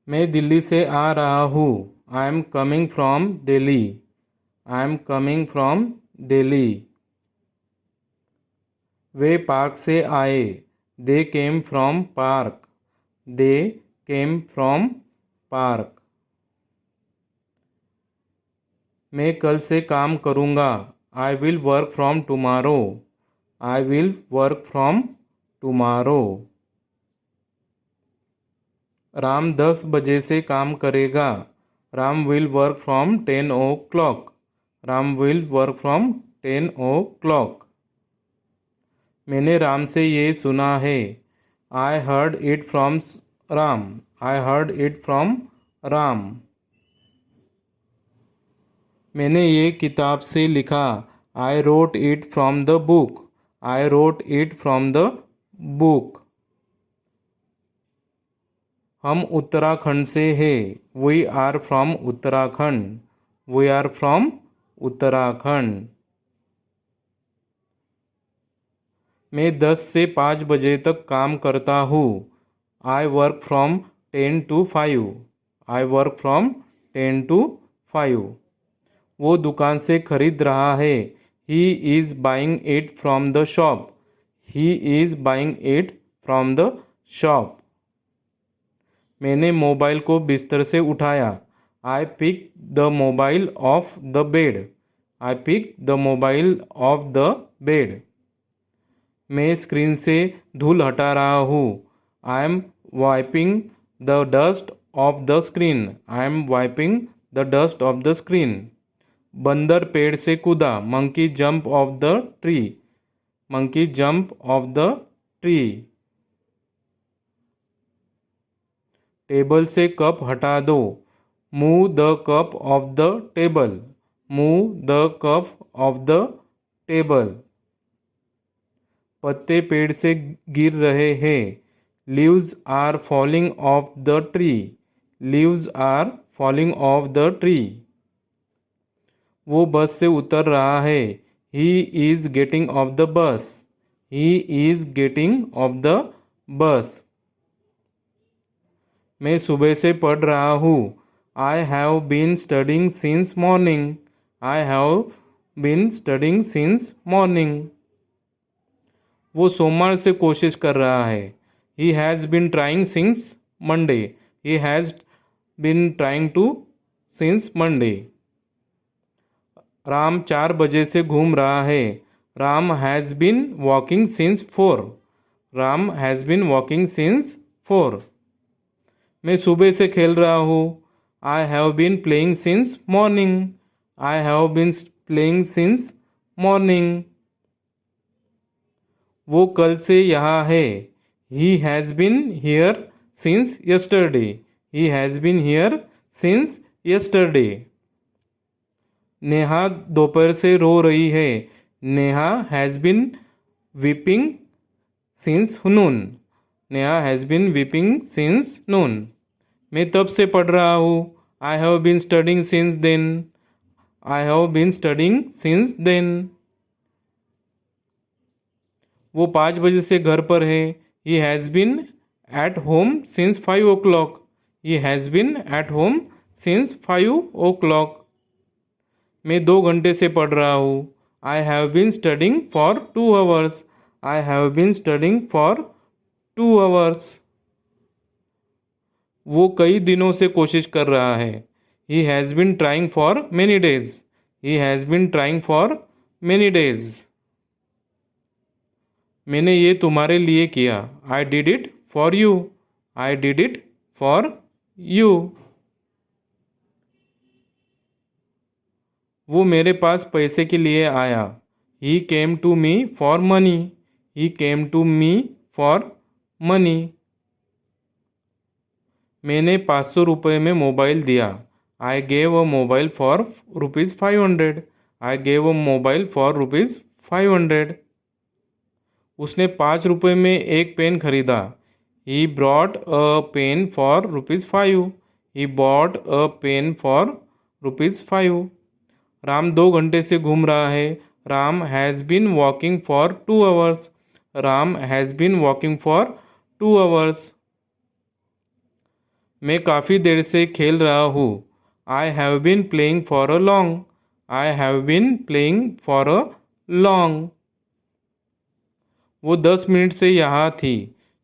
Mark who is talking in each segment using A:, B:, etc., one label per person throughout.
A: मैं दिल्ली से आ रहा हूँ। I am coming from Delhi. I am coming from Delhi. वे पार्क से आए। They came from park. They came from park. मैं कल से काम करूँगा। I will work from tomorrow. I will work from tomorrow. Ram 10 बजे से काम करेगा। Ram will work from 10 o'clock। Ram will work from 10 o'clock। मैंने राम से ये सुना है। I heard it from Ram. I heard it from Ram. मैंने ये किताब से लिखा। I wrote it from the book. I wrote it from the book. हम उत्तराखंड से हैं। We are from Uttarakhand. We are from Uttarakhand. मैं 10 से 5 बजे तक काम करता हूँ। I work from 10 to 5। I work from 10 to 5। वो दुकान से खरीद रहा है। He is buying it from the shop. He is buying it from the shop. मैंने मोबाइल को बिस्तर से उठाया। I pick the mobile off the bed. I pick the mobile off the bed. मैं स्क्रीन से धूल हटा रहा हूँ। I am wiping the dust off the screen. I am wiping the dust off the screen. बंदर पेड़ से कूदा। Monkey jump off the tree. Monkey jump off the tree. Table से कप हटा दो। Move the cup off the table. Move the cup off the table. पत्ते पेड़ से गिर रहे हैं। Leaves are falling off the tree. Leaves are falling off the tree. वो बस से उतर रहा है। He is getting off the bus. He is getting off the bus. मैं सुबह से पढ़ रहा हूँ। I have been studying since morning. I have been studying since morning. वो सोमवार से कोशिश कर रहा है। He has been trying since Monday. He has been trying to since Monday. Ram 4 बजे से घूम रहा है। Ram has been walking since 4। Ram has been walking since 4। मैं सुबह से खेल रहा हूँ। I have been playing since morning. I have been playing since morning. वो कल से यहाँ है। He has been here since yesterday. He has been here since yesterday. Neha दोपहर से रो रही है। Neha has been weeping since noon. Neha has been weeping since noon. मैं तब से पढ़ रहा हूँ। I have been studying since then. I have been studying since then. वो 5 बजे से घर पर है। He has been at home since 5 o'clock। He has been at home since 5 o'clock। मैं 2 घंटे से पढ़ रहा हूँ। I have been studying for 2 hours। I have been studying for 2 hours। वो कई दिनों से कोशिश कर रहा है। He has been trying for many days. He has been trying for many days. मैंने ये तुम्हारे लिए किया। I did it for you. I did it for you. वो मेरे पास पैसे के लिए आया। He came to me for money. He came to me for money. मैंने 500 रुपये में मोबाइल दिया। I gave a mobile for ₹500। I gave a mobile for ₹500। उसने 5 रुपये में एक पेन खरीदा। He brought a pen for ₹5। He bought a pen for ₹5। Ram 2 घंटे से घूम रहा है। Ram has been walking for 2 hours। Ram has been walking for 2 hours। मैं काफ़ी देर से खेल रहा हूँ। I have been playing for a long. I have been playing for a long. वो 10 मिनट से यहाँ थी।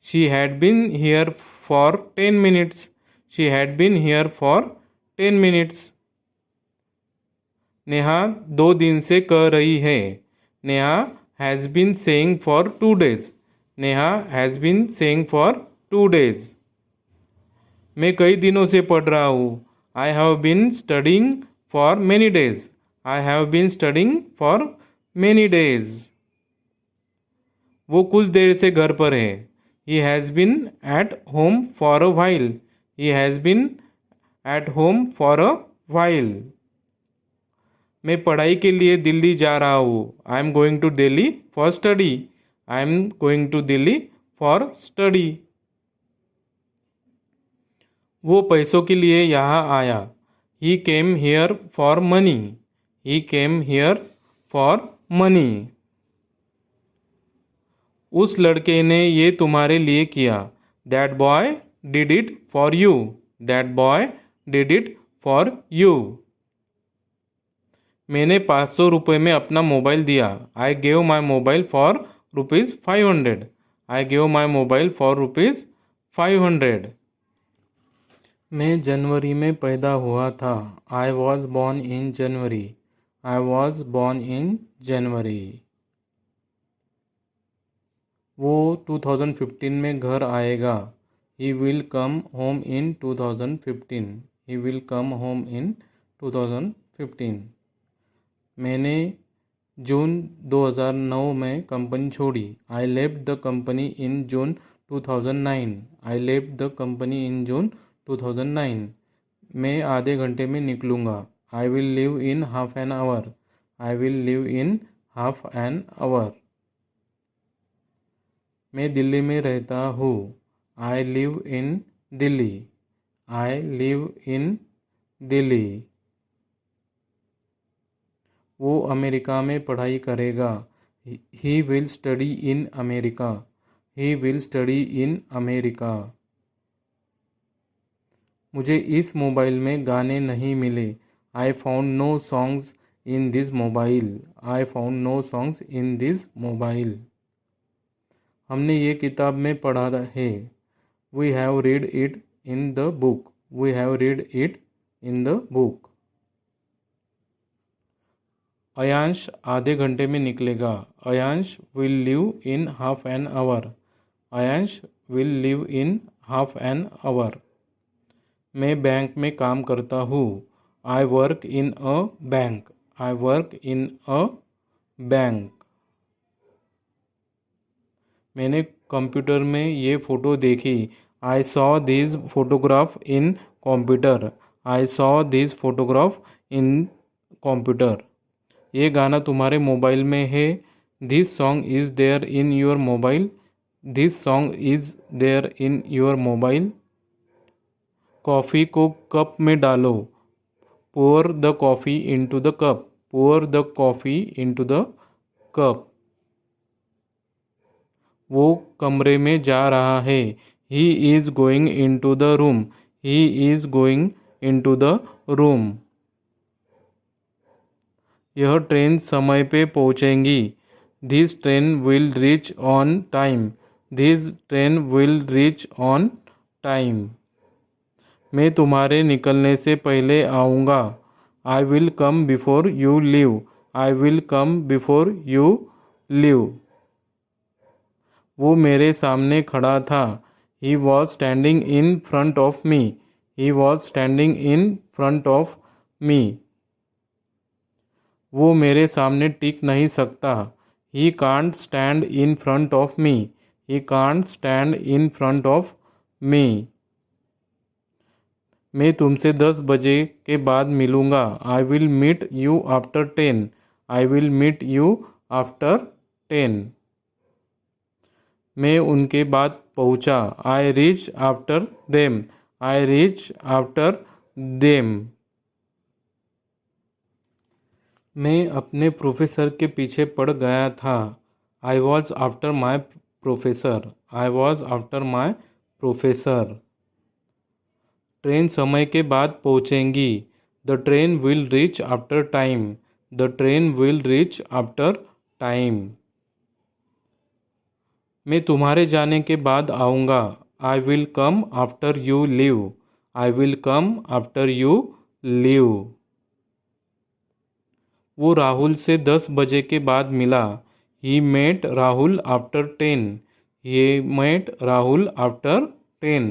A: She had been here for 10 minutes. She had been here for 10 minutes. Neha 2 दिन से कह रही है। Neha has been saying for 2 days. Neha has been saying for 2 days. मैं कई दिनों से पढ़ रहा हूँ। I have been studying for many days. I have been studying for many days. वो कुछ देर से घर पर है। He has been at home for a while. He has been at home for a while. मैं पढ़ाई के लिए दिल्ली जा रहा हूँ। I am going to Delhi for study. I am going to Delhi for study. वो पैसों के लिए यहाँ आया। He came here for money. He came here for money. उस लड़के ने ये तुम्हारे लिए किया। That boy did it for you. That boy did it for you. मैंने 500 रुपये में अपना मोबाइल दिया। I gave my mobile for ₹500। I gave my mobile for ₹500। मैं जनवरी में पैदा हुआ था। I was born in January. I was born in January. वो 2015 में घर आएगा। He will come home in 2015। He will come home in 2015। मैंने जून 2009 में कंपनी छोड़ी। I left the company in June 2009। I left the company in June 2009। मैं आधे घंटे में निकलूँगा। आई will leave in half an hour. I will leave in half an hour. मैं दिल्ली में रहता हूँ। I live in Delhi. I live in Delhi. वो America में पढ़ाई करेगा। He will study in America. He will study in America. मुझे इस मोबाइल में गाने नहीं मिले। I found no songs in this mobile. I found no songs in this mobile. हमने ये किताब में पढ़ा है। We have read it in the book. We have read it in the book. Ayansh आधे घंटे में निकलेगा। Ayansh will leave in half an hour. Ayansh will leave in half an hour. मैं बैंक में काम करता हूँ। I work in a bank. I work in a bank. मैंने कंप्यूटर में ये फ़ोटो देखी। I saw this photograph in computer. I saw this photograph in computer. ये गाना तुम्हारे मोबाइल में है। This song is there in your mobile. This song is there in your mobile. Coffee को कप में डालो। Pour the coffee into the cup. Pour the coffee into the cup. वो कमरे में जा रहा है। He is going into the room. He is going into the room. यह ट्रेन समय पे पहुंचेगी। This train will reach on time. This train will reach on time. मैं तुम्हारे निकलने से पहले आऊँगा। I will come before you leave. I will come before you leave. वो मेरे सामने खड़ा था। He was standing in front of me. He was standing in front of me. वो मेरे सामने टिक नहीं सकता। He can't stand in front of me. He can't stand in front of me. मैं तुमसे 10 बजे के बाद मिलूँगा। I will meet you after 10। I will meet you after 10। मैं उनके बाद पहुँचा। I reach after them. I reach after them. मैं अपने प्रोफेसर के पीछे पड़ गया था। I was after my professor. I was after my professor. Train समय के बाद पहुंचेगी। The train will reach after time. The train will reach after time. मैं तुम्हारे जाने के बाद आऊँगा। I will come after you leave. I will come after you leave. वो राहुल से 10 बजे के बाद मिला। He met Rahul after 10। He met Rahul after 10।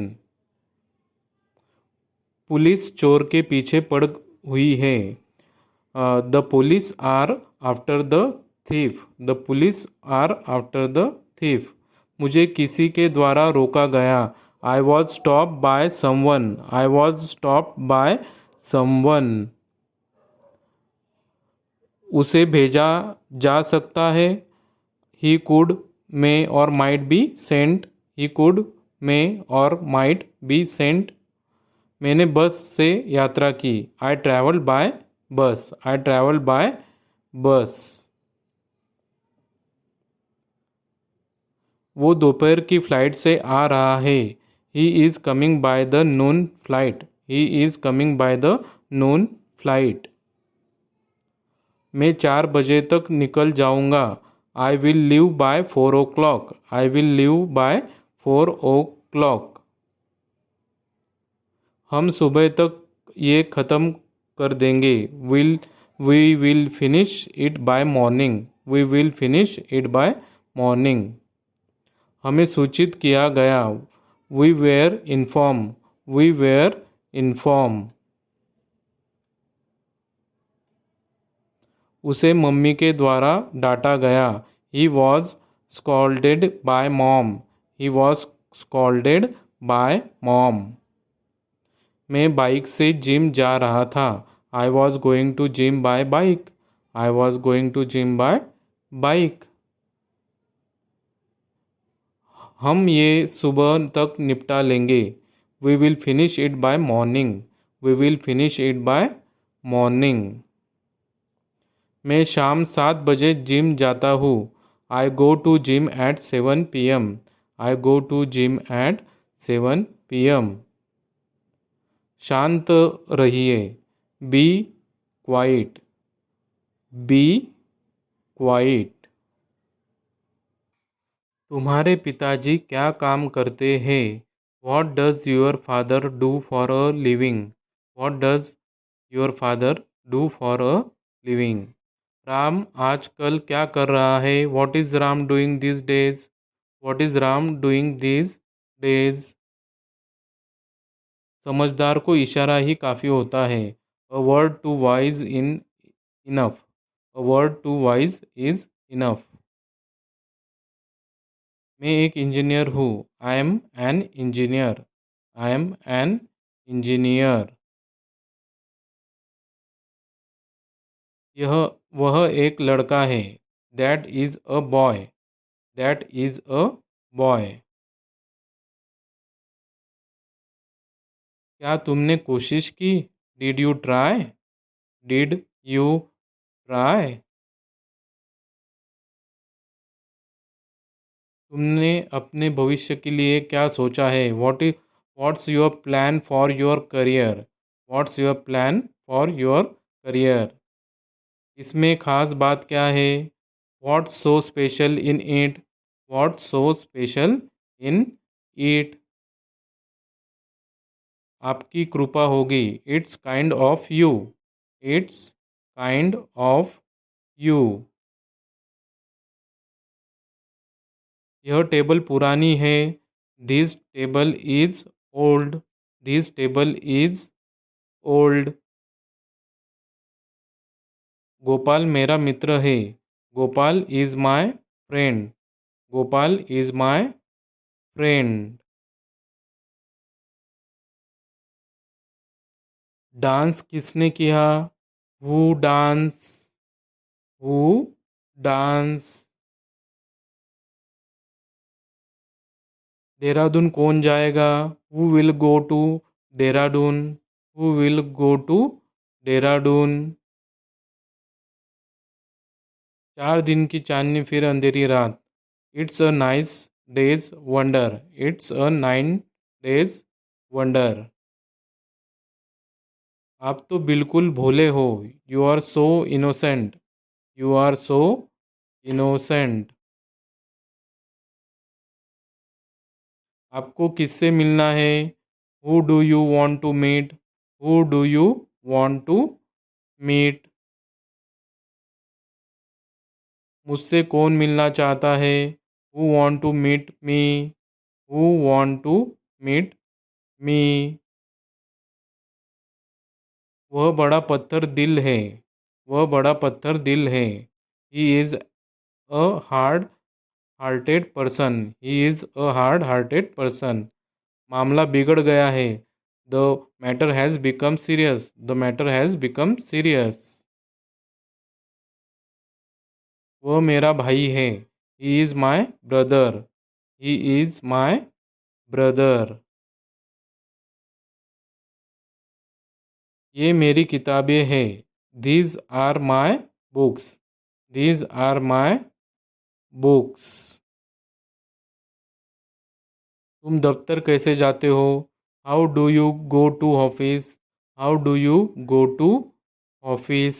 A: Police चोर के पीछे पड़ हुई है। The police are after the thief. The police are after the thief. मुझे किसी के द्वारा रोका गया। I was stop by someone. I was stop by someone. उसे भेजा जा सकता है। He could may or might be sent. He could may or might be Saint. मैंने बस से यात्रा की। आई ट्रैवल बाय बस। आई ट्रैवल बाय बस। वो दोपहर की फ्लाइट से आ रहा है। He is coming by the noon flight. He is coming by the noon flight. मैं 4 बजे तक निकल जाऊंगा। I will leave by 4 o'clock। I will leave by 4 o'clock। हम सुबह तक ये ख़त्म कर देंगे। We will finish it by morning. We will finish it by morning. हमें सूचित किया गया। We were inform. We were inform. उसे मम्मी के द्वारा डांटा गया। He was scolded by mom. He was scolded by mom. मैं बाइक से जिम जा रहा था। I was going to gym by bike. I was going to gym by bike. हम ये सुबह तक निपटा लेंगे। We will finish it by morning. We will finish it by morning. मैं शाम 7 बजे जिम जाता हूँ। I go to gym at 7 p.m। I go to gym at 7 p.m। शांत रहिए। Be quiet. Be quiet. तुम्हारे पिताजी क्या काम करते हैं? What does your father do for a living? What does your father do for a living? राम आजकल क्या कर रहा है? What is Ram doing this days? What is Ram doing this days? समझदार को इशारा ही काफ़ी होता है। A word to wise in enough. A word to wise is enough. मैं एक इंजीनियर हूँ। I M an engineer. I am an engineer. यह वह एक लड़का है। That is a boy. That is a boy. क्या तुमने कोशिश की? Did you try? Did you try? तुमने अपने भविष्य के लिए क्या सोचा है? What's your plan for your career? What's your plan for your career? इसमें खास बात क्या है? What's so special in it? What's so special in it? आपकी कृपा होगी। It's kind of you. It's kind of you. यह टेबल पुरानी है। This table is old. This table is old. Gopal मेरा मित्र है। Gopal is my friend. Gopal is my friend. Dance किसने किया? Who dance? Who dance? Dehradun कौन जाएगा? Who will go to Dehradun? Who will go to Dehradun? 4 दिन की चांदनी फिर अंधेरी रात। It's a nice days wonder. It's a 9 days wonder. आप तो बिल्कुल भोले हो। You are so innocent. You are so innocent. आपको किससे मिलना है? Who do you want to meet? Who do you want to meet? मुझसे कौन मिलना चाहता है? Who want to meet me? Who want to meet me? वह बड़ा पत्थर दिल है। वह बड़ा पत्थर दिल है। He is a hard hearted person. He is a hard hearted person. मामला बिगड़ गया है। The matter has become serious. The matter has become serious. वह मेरा भाई है। He is my brother. He is my brother. ये मेरी किताबें हैं। These are my books. These are my books. तुम दफ्तर कैसे जाते हो? How do you go to office? How do you go to office?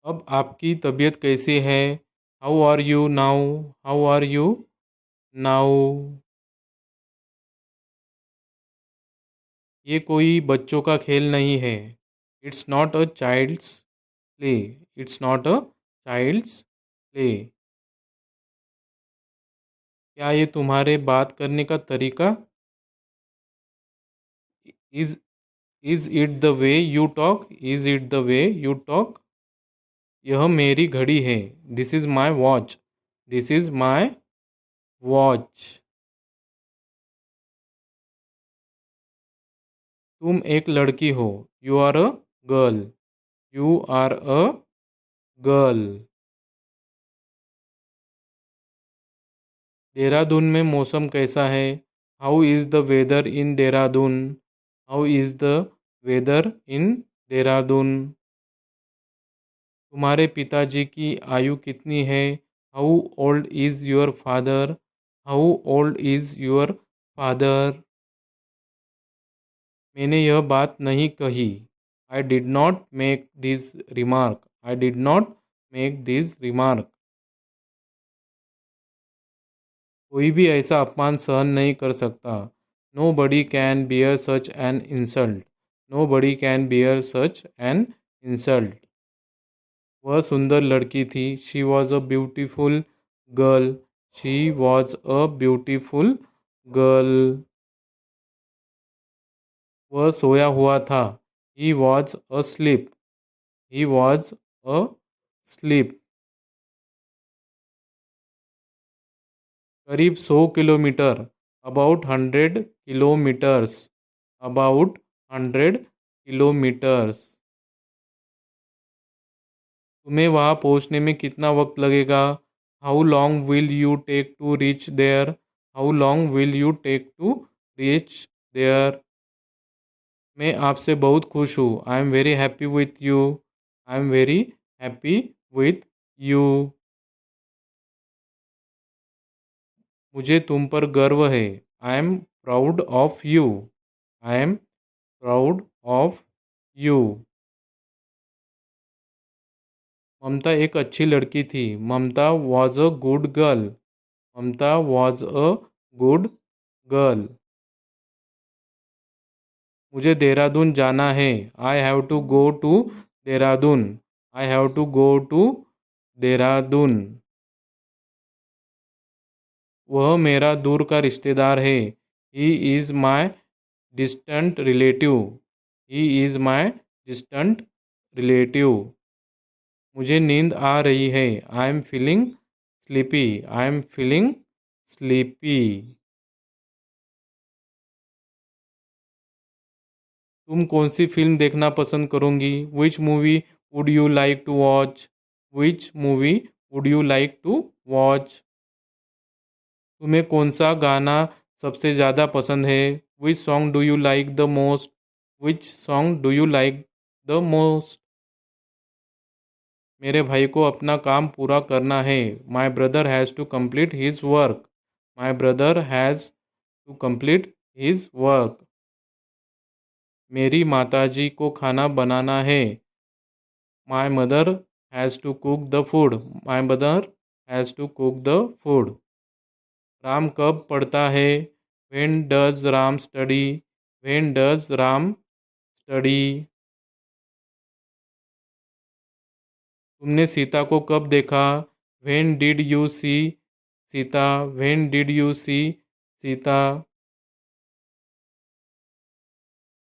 A: अब आपकी तबीयत कैसी है? How are you now? How are you now? ये कोई बच्चों का खेल नहीं है। It's not a child's play. It's not a child's play. क्या ये तुम्हारे बात करने का तरीका? Is is it the way you talk? Is it the way you talk? यह मेरी घड़ी है। This is my watch. This is my watch. तुम एक लड़की हो। You are a girl. You are a girl. Dehradun में मौसम कैसा है? How is the weather in Dehradun? How is the weather in Dehradun? तुम्हारे पिताजी की आयु कितनी है? How old is your father? How old is your father? मैंने यह बात नहीं कही। I did not make this remark. I did not make this remark. कोई भी ऐसा अपमान सहन नहीं कर सकता। Nobody can bear such an insult. No buddy can bear such an insult. वह सुंदर लड़की थी। She was a beautiful girl. She was a beautiful girl. वह सोया हुआ था। He was asleep. He was asleep. करीब 100 kilometre. About 100 kilometres. About 100 kilometres. तुम्हें वहाँ पहुँचने में कितना वक्त लगेगा? How long will you take to reach there? How long will you take to reach there? मैं आपसे बहुत खुश हूँ। I am very happy with you. I am very happy with you. मुझे तुम पर गर्व है। I am proud of you. I am proud of you. Mamata एक अच्छी लड़की थी। Mamata was a good girl. Mamata was a good girl. मुझे देहरादून जाना है। I have to go to Dehradun. I have to go to Dehradun. वह मेरा दूर का रिश्तेदार है। He is my distant relative. He is my distant relative. मुझे नींद आ रही है। I am feeling sleepy. I am feeling sleepy. तुम कौन सी फिल्म देखना पसंद करोगी? Which movie would you like to watch? Which movie would you like to watch? तुम्हें कौन सा गाना सबसे ज़्यादा पसंद है? Which song do you like the most? Which song do you like the most? मेरे भाई को अपना काम पूरा करना है। My brother has to complete his work. My brother has to complete his work. मेरी माताजी को खाना बनाना है। My mother has to cook the food. My mother has to cook the food. Ram कब पढ़ता है? When does Ram study? When does Ram study? तुमने सीता को कब देखा? When did you see Sita? When did you see Sita?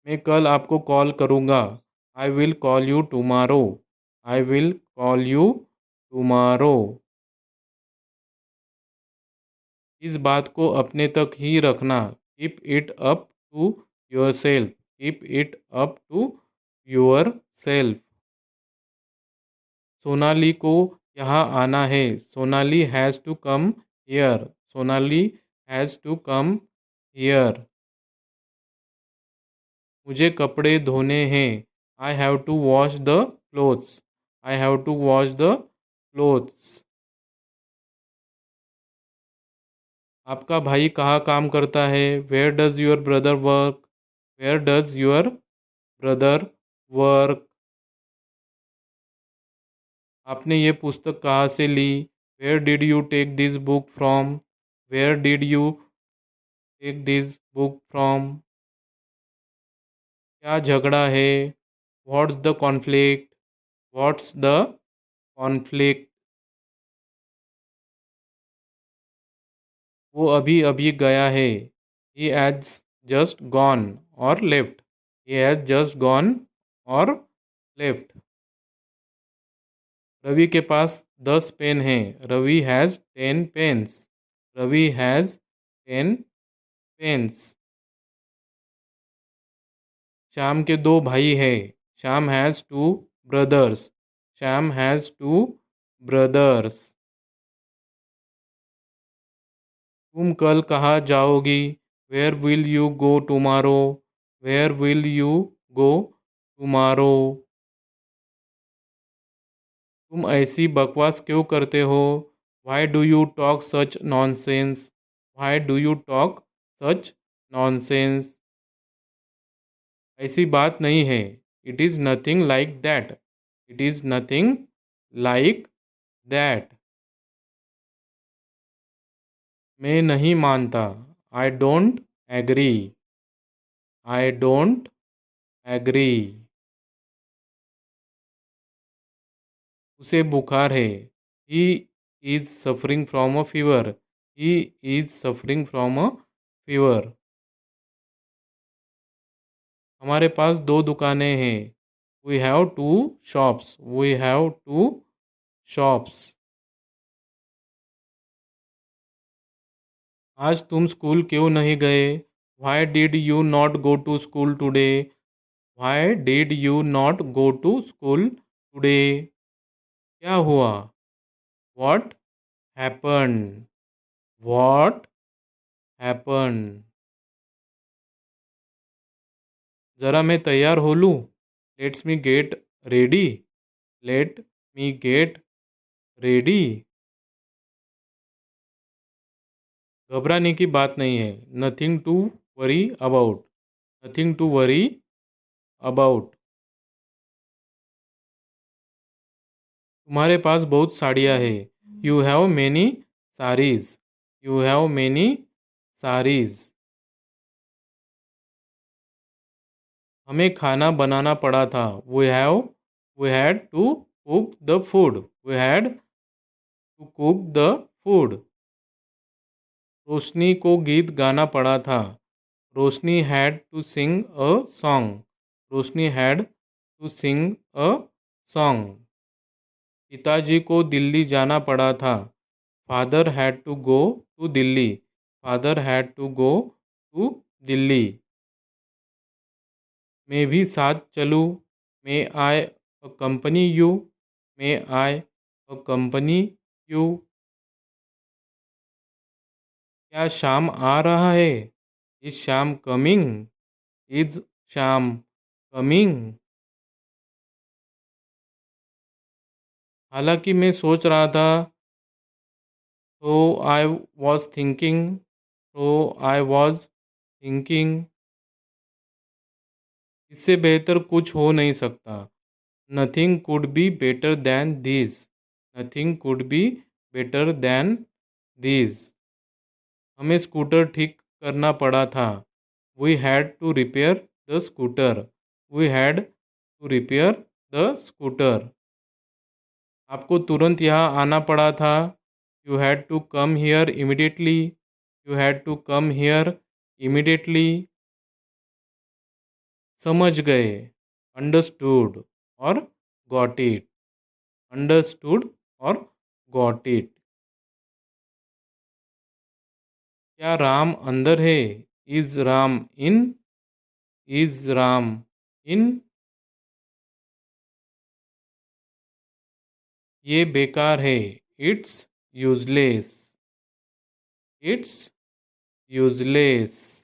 A: मैं कल आपको कॉल करूँगा। I will call you tomorrow. I will call you tomorrow. इस बात को अपने तक ही रखना। Keep it up to yourself. Keep it up to yourself. Sonali को यहाँ आना है। Sonali has to come here. Sonali has to come here. मुझे कपड़े धोने हैं। I have to wash the clothes. I have to wash the clothes. आपका भाई कहाँ काम करता है? Where does your brother work? Where does your brother work? आपने ये पुस्तक कहाँ से ली? Where did you take this book from? Where did you take this book from? क्या झगड़ा है? What's the conflict? What's the conflict? वो अभी अभी गया है। ही हैज़ जस्ट गॉन और left. He has just gone और लेफ्ट। रवि के पास 10 पेन हैं। Ravi has 10 pens. Ravi has 10 pens. Shyam के दो भाई हैं। Shyam has two brothers. Shyam has two brothers. तुम कल कहाँ जाओगी? Where will you go tomorrow? Where will you go tomorrow? तुम ऐसी बकवास क्यों करते हो? Why do you talk such nonsense? Why do you talk such nonsense? ऐसी बात नहीं है। It is nothing like that. It is nothing like that. मैं नहीं मानता। I don't agree. I don't agree. उसे बुखार है। He is suffering from a fever. He is suffering from a fever. हमारे पास दो दुकानें हैं। We have two shops. We have two shops. आज तुम स्कूल क्यों नहीं गए? Why did you not go to school today? Why did you not go to school today? क्या हुआ? What happen? What happen? ज़रा मैं तैयार हो लूँ। Let's me get ready. Let me get ready. घबराने की बात नहीं है। Nothing to worry about. Nothing to worry about. तुम्हारे पास बहुत साड़ियाँ हैं। You have many saris. You have many saris. हमें खाना बनाना पड़ा था। We had to cook the food. We had to cook the food. Roshni को गीत गाना पड़ा था। Roshni had to sing a song. Roshni had to sing a song. पिताजी को दिल्ली जाना पड़ा था। Father had to go to Delhi. Father had to go to Delhi. मैं भी साथ चलूँ? May I accompany you? May I accompany you? क्या शाम आ रहा है? इज शाम कमिंग? इज शाम कमिंग? हालांकि मैं सोच रहा था। तो आई वॉज थिंकिंग। तो आई वॉज थिंकिंग। इससे बेहतर कुछ हो नहीं सकता। Nothing could be better than this. Nothing could be better than this. हमें स्कूटर ठीक करना पड़ा था। We had to repair the scooter. We had to repair the scooter. आपको तुरंत यहाँ आना पड़ा था। You had to come here immediately. You had to come here immediately. समझ गए, understood or got it. Understood or got it. क्या राम अंदर है? Is Ram in? Is Ram इन? ये बेकार है। It's useless. It's useless.